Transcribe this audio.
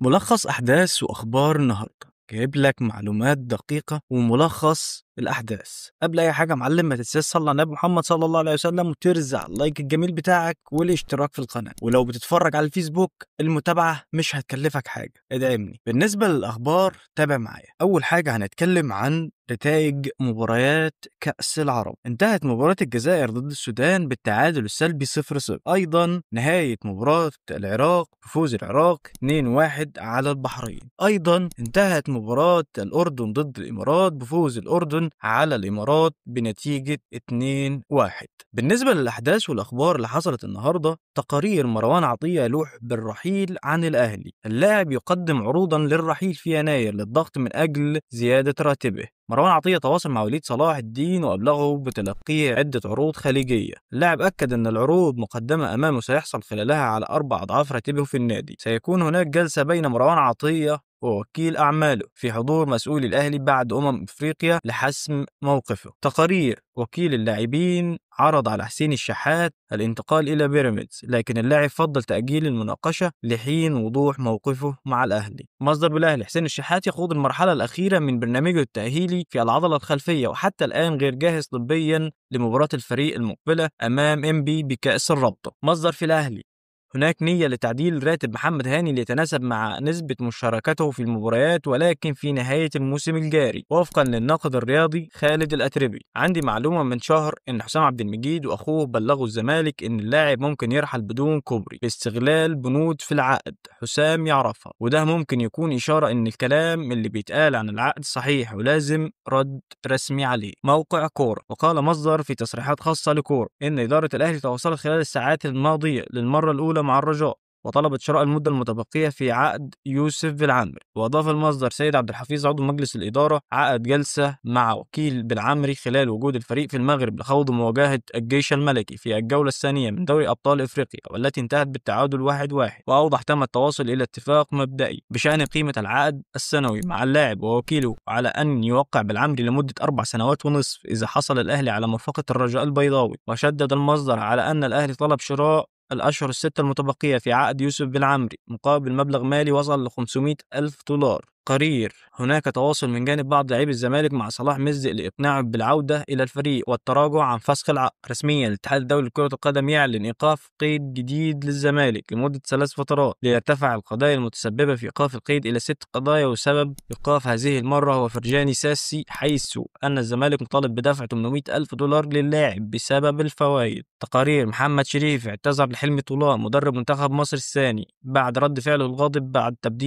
ملخص أحداث وأخبار النهاردة، جايب لك معلومات دقيقة وملخص الأحداث. قبل أي حاجة معلم، ما تنساش تصلي على النبي محمد صلى الله عليه وسلم وترزع اللايك الجميل بتاعك والاشتراك في القناة. ولو بتتفرج على الفيسبوك، المتابعة مش هتكلفك حاجة، ادعمني. بالنسبة للأخبار تابع معايا. أول حاجة هنتكلم عن نتائج مباريات كأس العرب. انتهت مباراة الجزائر ضد السودان بالتعادل السلبي 0-0. أيضا نهاية مباراة العراق بفوز العراق 2-1 على البحرين. أيضا انتهت مباراة الأردن ضد الإمارات بفوز الأردن على الإمارات بنتيجة 2-1. بالنسبة للأحداث والأخبار اللي حصلت النهاردة، تقارير مروان عطية يلوح بالرحيل عن الأهلي. اللاعب يقدم عروضا للرحيل في يناير للضغط من أجل زيادة راتبه. مروان عطية تواصل مع وليد صلاح الدين وأبلغه بتلقيه عدة عروض خليجية. اللاعب أكد أن العروض مقدمة أمامه سيحصل خلالها على 4 أضعاف راتبه في النادي. سيكون هناك جلسة بين مروان عطية ووكيل أعماله في حضور مسؤولي الأهلي بعد أفريقيا لحسم موقفه. تقارير وكيل اللاعبين عرض على حسين الشحات الانتقال إلى بيراميدز، لكن اللاعب فضل تأجيل المناقشة لحين وضوح موقفه مع الأهلي. مصدر بالأهلي: حسين الشحات يخوض المرحلة الأخيرة من برنامجه التأهيلي في العضلة الخلفية، وحتى الآن غير جاهز طبيا لمباراة الفريق المقبلة أمام إنبي بكأس الرابطة. مصدر في الأهلي: هناك نية لتعديل راتب محمد هاني ليتناسب مع نسبة مشاركته في المباريات، ولكن في نهاية الموسم الجاري، وفقا للناقد الرياضي خالد الأتربي. عندي معلومة من شهر إن حسام عبد المجيد وأخوه بلغوا الزمالك إن اللاعب ممكن يرحل بدون كوبري باستغلال بنود في العقد حسام يعرفها، وده ممكن يكون إشارة إن الكلام اللي بيتقال عن العقد صحيح ولازم رد رسمي عليه. موقع كورة: وقال مصدر في تصريحات خاصة لكورة إن إدارة الأهلي تواصلت خلال الساعات الماضية للمرة الأولى مع الرجاء وطلبت شراء المدة المتبقية في عقد يوسف بالعمري. وأضاف المصدر: سيد عبد الحفيظ عضو مجلس الإدارة عقد جلسة مع وكيل بالعمري خلال وجود الفريق في المغرب لخوض مواجهة الجيش الملكي في الجولة الثانية من دوري أبطال إفريقيا، والتي انتهت بالتعادل 1-1. وأوضح تم التواصل إلى اتفاق مبدئي بشأن قيمة العقد السنوي مع اللاعب ووكيله على أن يوقع بالعمري لمدة 4 سنوات ونصف إذا حصل الأهلي على موافقة الرجاء البيضاوي. وشدد المصدر على أن الأهلي طلب شراء الأشهر الستة المتبقية في عقد يوسف بالعمري مقابل مبلغ مالي وصل ل 500 ألف دولار. قرير: هناك تواصل من جانب بعض لاعبي الزمالك مع صلاح مزق لإقناعه بالعودة إلى الفريق والتراجع عن فسخ العقد. رسميا الاتحاد الدولي لكرة القدم يعلن إيقاف قيد جديد للزمالك لمدة 3 فترات، ليرتفع القضايا المتسببة في إيقاف القيد إلى 6 قضايا، وسبب إيقاف هذه المرة هو فرجاني ساسي، حيث أن الزمالك مطالب بدفع 800 ألف دولار للاعب بسبب الفوائد. تقارير: محمد شريف اعتذر لحلمي طولان مدرب منتخب مصر الثاني بعد رد فعله الغاضب بعد تبديل